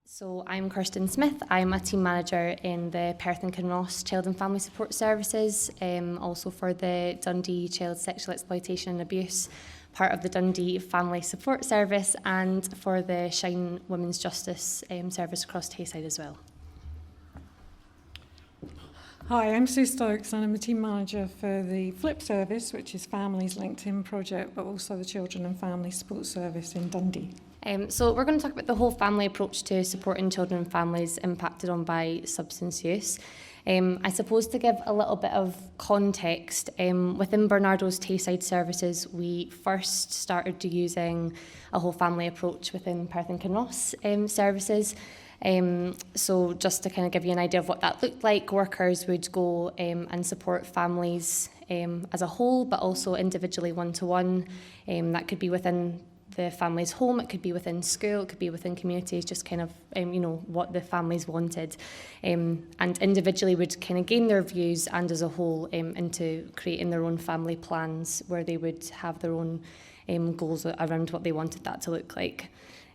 So I'm Kirsten Smith. I'm a team manager in the Perth and Kinross Child and Family Support Services, also for the Dundee Child Sexual Exploitation and Abuse, part of the Dundee Family Support Service, and for the Shine Women's Justice Service across Tayside as well. Hi, I'm Sue Stokes and I'm a team manager for the FLIP service, which is Families LinkedIn project, but also the Children and Family Support Service in Dundee. So we're going to talk about the whole family approach to supporting children and families impacted on by substance use. I suppose to give a little bit of context, within Barnardos Tayside services, we first started using a whole family approach within Perth and Kinross services. So just to kind of give you an idea of what that looked like, workers would go and support families as a whole, but also individually one-to-one. That could be within the family's home, it could be within school, it could be within communities, just kind of, what the families wanted. And individually would kind of gain their views and as a whole into creating their own family plans where they would have their own goals around what they wanted that to look like.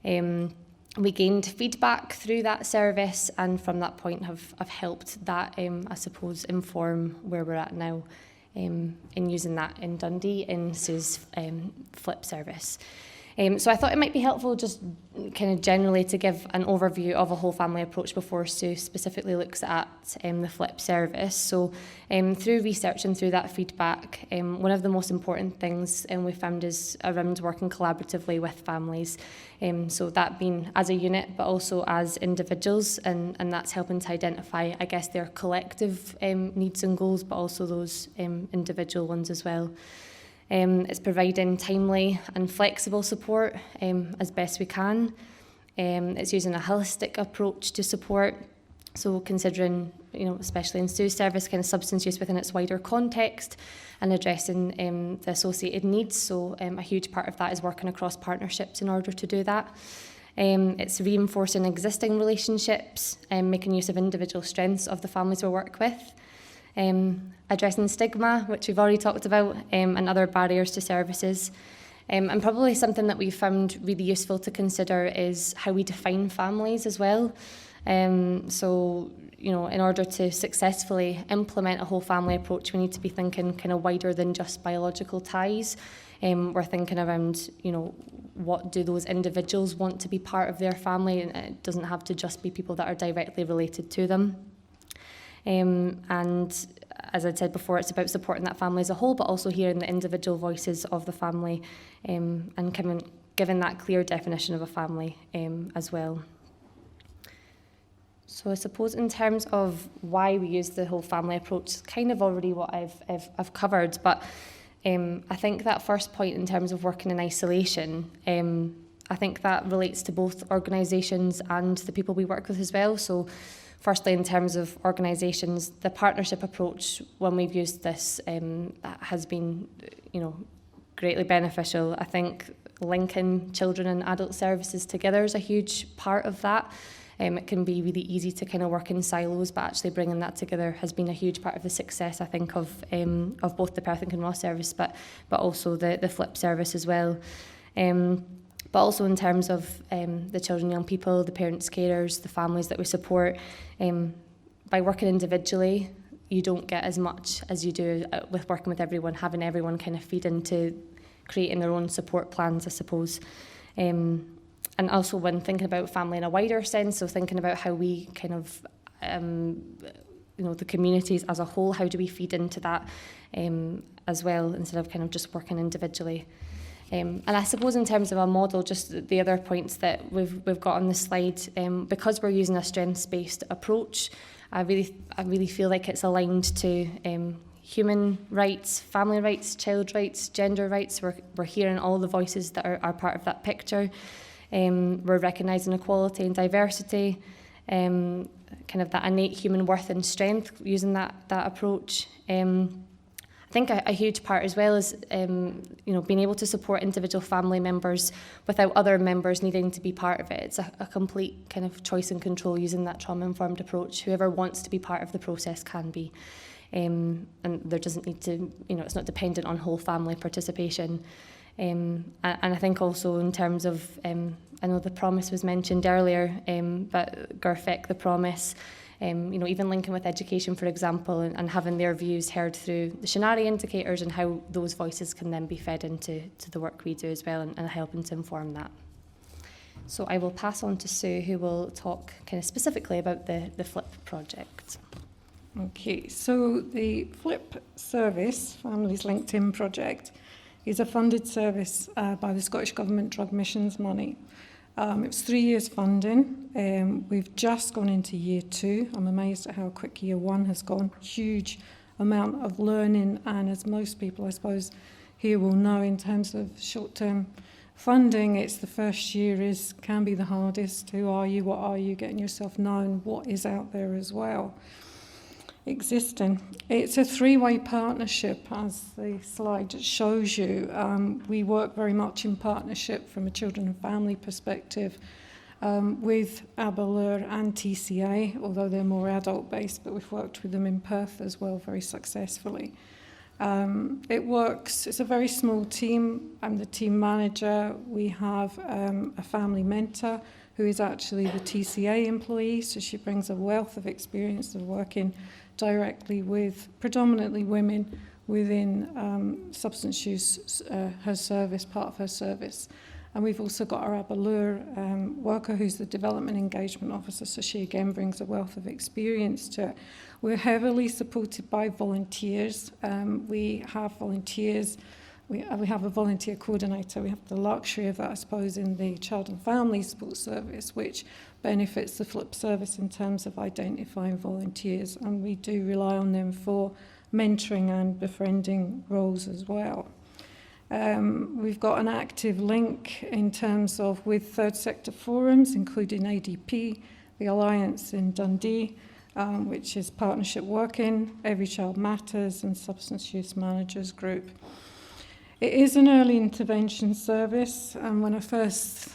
We gained feedback through that service and from that point have helped that, I suppose, inform where we're at now in using that in Dundee in Sue's FLIP service. So I thought it might be helpful just kind of generally to give an overview of a whole family approach before Sue specifically looks at the FLIP service. So through research and through that feedback, one of the most important things we found is around working collaboratively with families. So that being as a unit, but also as individuals, and that's helping to identify, I guess, their collective needs and goals, but also those individual ones as well. It's providing timely and flexible support as best we can. It's using a holistic approach to support. So considering, especially in Sue's service, kind of substance use within its wider context and addressing the associated needs. So a huge part of that is working across partnerships in order to do that. It's reinforcing existing relationships and making use of individual strengths of the families we work with. Addressing stigma, which we've already talked about, and other barriers to services. And probably something that we found really useful to consider is how we define families as well. So, in order to successfully implement a whole family approach, we need to be thinking kind of wider than just biological ties. We're thinking around, what do those individuals want to be part of their family? And it doesn't have to just be people that are directly related to them. And as I said before, it's about supporting that family as a whole, but also hearing the individual voices of the family and giving that clear definition of a family as well. So I suppose in terms of why we use the whole family approach, kind of already what I've covered, but I think that first point in terms of working in isolation, I think that relates to both organisations and the people we work with as well. So firstly, in terms of organisations, the partnership approach, when we've used this, has been, greatly beneficial. I think linking children and adult services together is a huge part of that. It can be really easy to kind of work in silos, but actually bringing that together has been a huge part of the success, I think, of both the Perth and Kinross service, but also the FLIP service as well. But also in terms of the children and young people, the parents, carers, the families that we support, by working individually, you don't get as much as you do with working with everyone, having everyone kind of feed into creating their own support plans, I suppose. And also when thinking about family in a wider sense, so thinking about how we kind of, the communities as a whole, how do we feed into that as well, instead of kind of just working individually. And I suppose in terms of a model, just the other points that we've got on the slide, because we're using a strengths-based approach, I really feel like it's aligned to human rights, family rights, child rights, gender rights. We're hearing all the voices that are part of that picture. We're recognising equality and diversity, kind of that innate human worth and strength using that approach. I think a huge part as well is, being able to support individual family members without other members needing to be part of it. It's a complete kind of choice and control using that trauma-informed approach. Whoever wants to be part of the process can be. And there doesn't need to, it's not dependent on whole family participation. And I think also in terms of, I know the promise was mentioned earlier, but Gurfec, the promise, even linking with education, for example, and having their views heard through the Shinari indicators and how those voices can then be fed into the work we do as well and helping to inform that. So I will pass on to Sue, who will talk kind of specifically about the FLIP project. Okay, so the FLIP service, Families Linked In project, is a funded service by the Scottish Government Drug Missions money. It was 3 years funding. We've just gone into year 2. I'm amazed at how quick year 1 has gone. Huge amount of learning, and as most people, I suppose, here will know in terms of short-term funding, it's the first year can be the hardest. Who are you? What are you? Getting yourself known. What is out there as well existing. It's a 3-way partnership, as the slide shows you. We work very much in partnership from a children and family perspective with Aberlour and TCA, although they're more adult-based, but we've worked with them in Perth as well very successfully. It works, it's a very small team. I'm the team manager. We have a family mentor who is actually the TCA employee, so she brings a wealth of experience of working directly with predominantly women within substance use, her service, part of her service. And we've also got our Aberlour worker who's the development engagement officer, so she again brings a wealth of experience to it. We're heavily supported by volunteers. We have volunteers. We have a volunteer coordinator. We have the luxury of that, I suppose, in the Child and Family Support Service, which benefits the FLIP service in terms of identifying volunteers, and we do rely on them for mentoring and befriending roles as well. We've got an active link in terms of with third sector forums, including ADP, the Alliance in Dundee, which is Partnership Working, Every Child Matters, and Substance Use Managers Group. It is an early intervention service, and when I first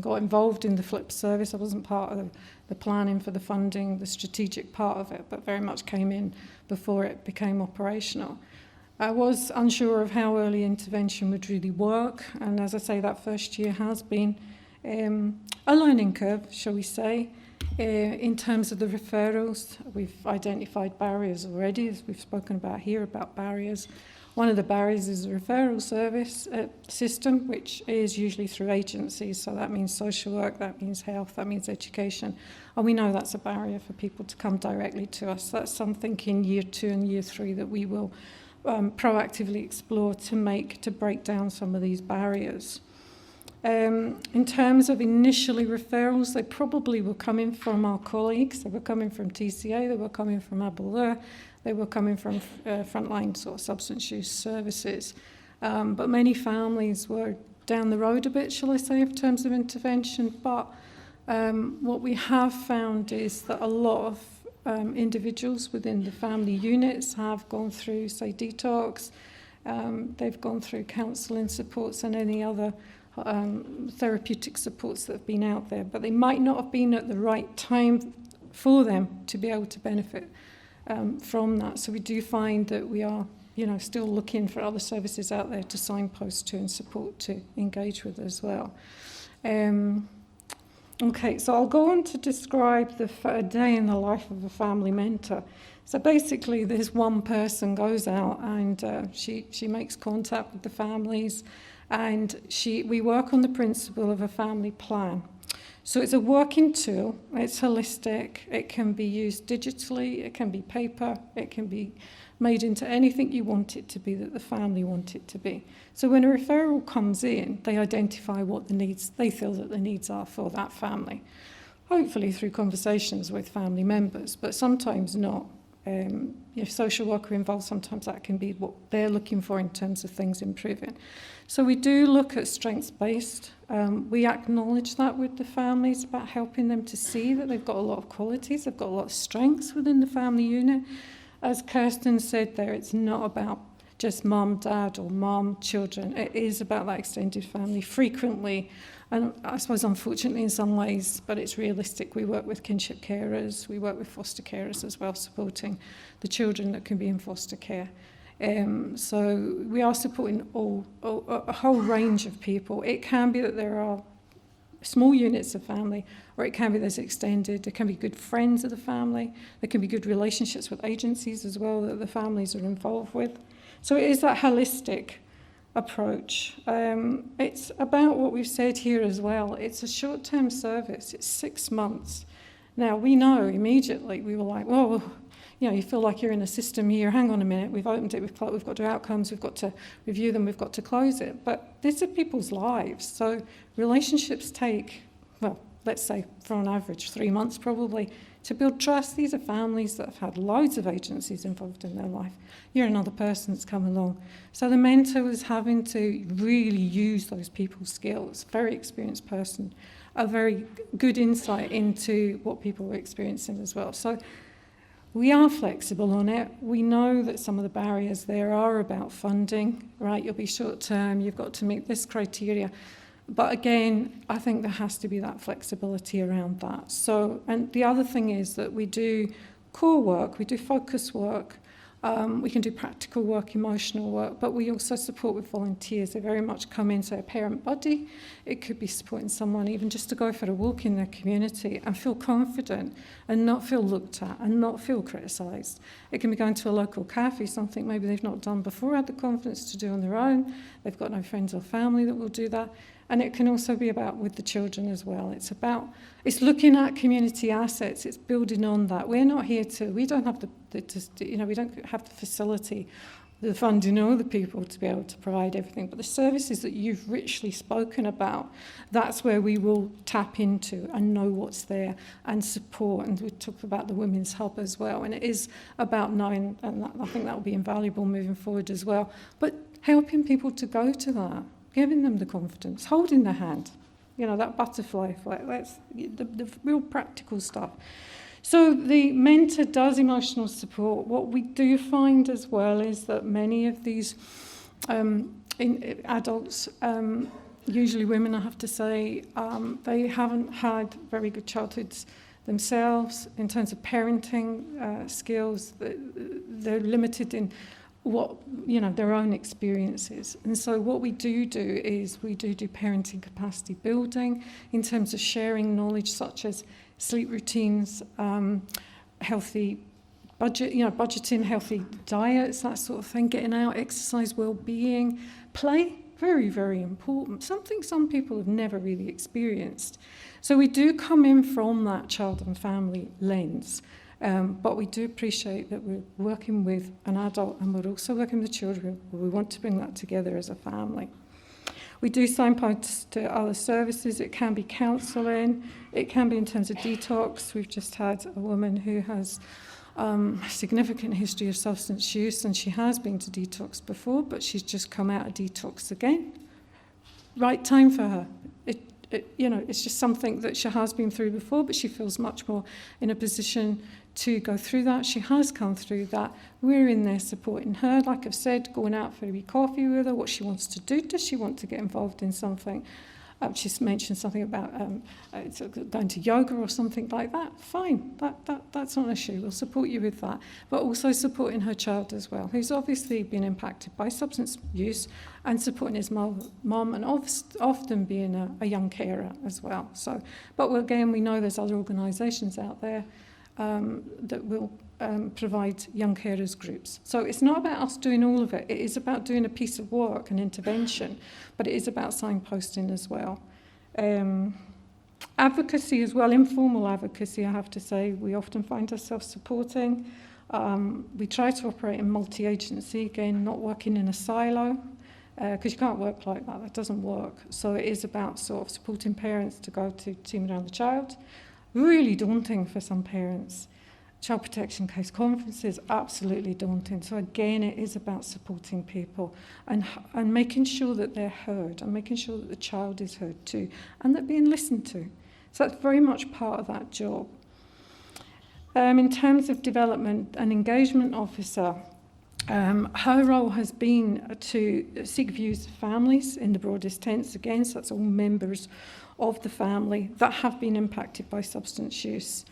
got involved in the FLIP service, I wasn't part of the planning for the funding, the strategic part of it, but very much came in before it became operational. I was unsure of how early intervention would really work, and as I say, that first year has been a learning curve, shall we say. In terms of the referrals, we've identified barriers already, as we've spoken about here, about barriers. One of the barriers is the referral service system, which is usually through agencies, so that means social work, that means health, that means education, and we know that's a barrier for people to come directly to us. That's something in year 2 and year 3 that we will proactively explore to break down some of these barriers. In terms of initially referrals, they probably were coming from our colleagues. They were coming from TCA, they were coming from Aberlour, they were coming from frontline sort of substance use services. But many families were down the road a bit, shall I say, in terms of intervention. But what we have found is that a lot of individuals within the family units have gone through, say, detox. They've gone through counselling supports and any other therapeutic supports that have been out there, but they might not have been at the right time for them to be able to benefit from that. So we do find that we are, still looking for other services out there to signpost to and support to engage with as well. Okay, so I'll go on to describe a day in the life of a family mentor. So basically, this one person goes out and she makes contact with the families, and we work on the principle of a family plan. So it's a working tool, it's holistic, it can be used digitally, it can be paper, it can be made into anything you want it to be, that the family want it to be. So when a referral comes in, they identify what they feel that the needs are for that family, hopefully through conversations with family members, but sometimes not. If social worker involved, sometimes that can be what they're looking for in terms of things improving. So we do look at strengths-based. We acknowledge that with the families about helping them to see that they've got a lot of qualities, they've got a lot of strengths within the family unit. As Kirsten said there, it's not about just mum, dad, or mum, children. It is about that extended family frequently. And I suppose, unfortunately, in some ways, but it's realistic, we work with kinship carers, we work with foster carers as well, supporting the children that can be in foster care. So we are supporting a whole range of people. It can be that there are small units of family, or it can be there's extended. There can be good friends of the family. There can be good relationships with agencies as well that the families are involved with. So it is that holistic approach. It's about what we've said here as well. It's a short-term service. It's 6 months. Now, we know immediately, we were like, well, you feel like you're in a system here. Hang on a minute, we've opened it, we've got to do outcomes, we've got to review them, we've got to close it. But these are people's lives. So relationships take, well, let's say for on average 3 months probably, to build trust. These are families that have had loads of agencies involved in their life. You're another person that's come along. So the mentor is having to really use those people's skills, very experienced person, a very good insight into what people are experiencing as well. So we are flexible on it. We know that some of the barriers there are about funding, right? You'll be short term, you've got to meet this criteria. But again, I think there has to be that flexibility around that. So, and the other thing is that we do core work, we do focus work, we can do practical work, emotional work, but we also support with volunteers. They very much come in, say, a parent buddy. It could be supporting someone even just to go for a walk in their community and feel confident and not feel looked at and not feel criticised. It can be going to a local cafe, something maybe they've not done before, had the confidence to do on their own. They've got no friends or family that will do that. And it can also be about with the children as well. It's looking at community assets. It's building on that. We don't have we don't have the facility, the funding or the people to be able to provide everything. But the services that you've richly spoken about, that's where we will tap into and know what's there and support. And we talked about the Women's Hub as well. And it is about knowing, and I think that will be invaluable moving forward as well. But helping people to go to that. Giving them the confidence, holding their hand, that butterfly effect, that's the real practical stuff. So the mentor does emotional support. What we do find as well is that many of these adults, usually women I have to say, they haven't had very good childhoods themselves in terms of parenting skills. They're limited in their own experiences. And so what we do is we do parenting capacity building in terms of sharing knowledge such as sleep routines, healthy budgeting, healthy diets, that sort of thing, getting out, exercise, well-being, play, very, very important, something some people have never really experienced. So we do come in from that child and family lens. But we do appreciate that we're working with an adult and we're also working with children. We want to bring that together as a family. We do signpost to other services. It can be counselling. It can be in terms of detox. We've just had a woman who has a significant history of substance use, and she has been to detox before, but she's just come out of detox again. Right time for her. It's just something that she has been through before, but she feels much more in a position to go through that. She has come through that. We're in there supporting her, like I've said, going out for a wee coffee with her, what she wants to do. Does she want to get involved in something? She's mentioned something about going to yoga or something like that. Fine, that's not an issue. We'll support you with that. But also supporting her child as well, who's obviously been impacted by substance use, and supporting his mum and often being a young carer as well. So, but again, we know there's other organisations out there that will provide young carers groups. So it's not about us doing all of it. It is about doing a piece of work and intervention, but it is about signposting as well. Advocacy as well, informal advocacy, I have to say, we often find ourselves supporting. We try to operate in multi-agency, again, not working in a silo, because you can't work like that. That doesn't work. So it is about sort of supporting parents to go to Team Around the Child. Really daunting for some parents. Child protection case conferences, absolutely daunting. So again, it is about supporting people and making sure that they're heard and making sure that the child is heard too and they're being listened to. So that's very much part of that job. In terms of development, an engagement officer, her role has been to seek views of families in the broadest sense. Again, so that's all members of the family that have been impacted by substance use.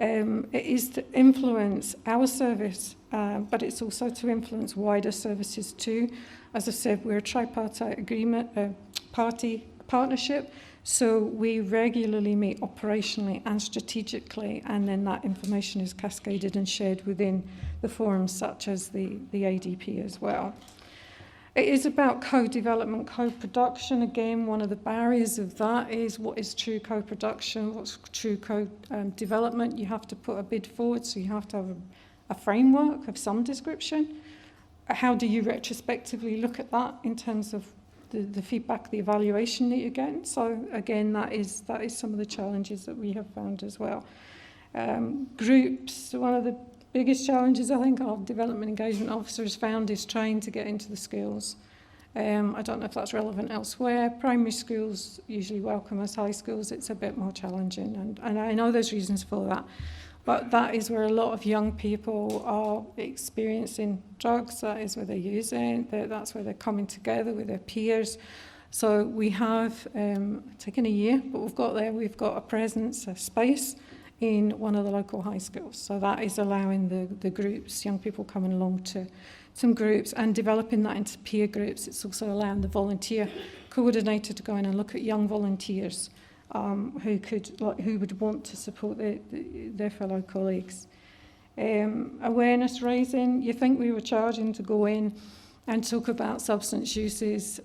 It is to influence our service, but it's also to influence wider services too. As I said, we're a tripartite agreement, partnership, so we regularly meet operationally and strategically, and then that information is cascaded and shared within the forums such as the ADP as well. It is about co-development, co-production. Again, one of the barriers of that is what is true co-production, what's true co-development. You have to put a bid forward, so you have to have a framework of some description. How do you retrospectively look at that in terms of the feedback, the evaluation that you're getting? So again, that is some of the challenges that we have found as well. Groups, one of the biggest challenges I think our development engagement officers found is trying to get into the schools. I don't know if that's relevant elsewhere. Primary schools usually welcome us. High schools, it's a bit more challenging, and I know there's reasons for that. But that is where a lot of young people are experiencing drugs. That is where they're using. That's where they're coming together with their peers. So we have taken a year, but we've got a presence, a space in one of the local high schools. So that is allowing the groups, young people coming along to some groups and developing that into peer groups. It's also allowing the volunteer coordinator to go in and look at young volunteers who would want to support their fellow colleagues. Awareness raising, you think we were charging to go in and talk about substance uses.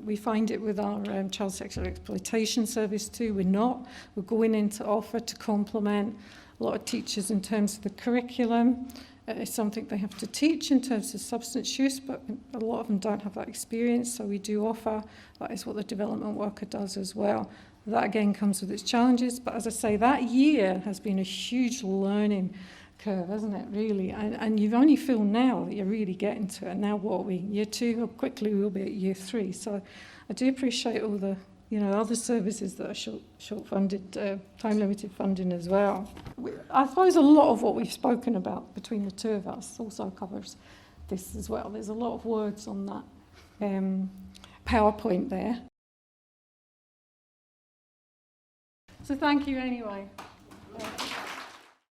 We find it with our child sexual exploitation service too. We're not. We're going in to offer to complement a lot of teachers in terms of the curriculum. It's something they have to teach in terms of substance use, but a lot of them don't have that experience, so we do offer. That is what the development worker does as well. That again comes with its challenges, but as I say, that year has been a huge learning curve, hasn't it, really? And you only feel now that you're really getting to it. Now what are we, year 2? Or quickly we'll be at year 3. So I do appreciate all the other services that are short funded, time limited funding as well. I suppose a lot of what we've spoken about between the two of us also covers this as well. There's a lot of words on that PowerPoint there. So thank you anyway.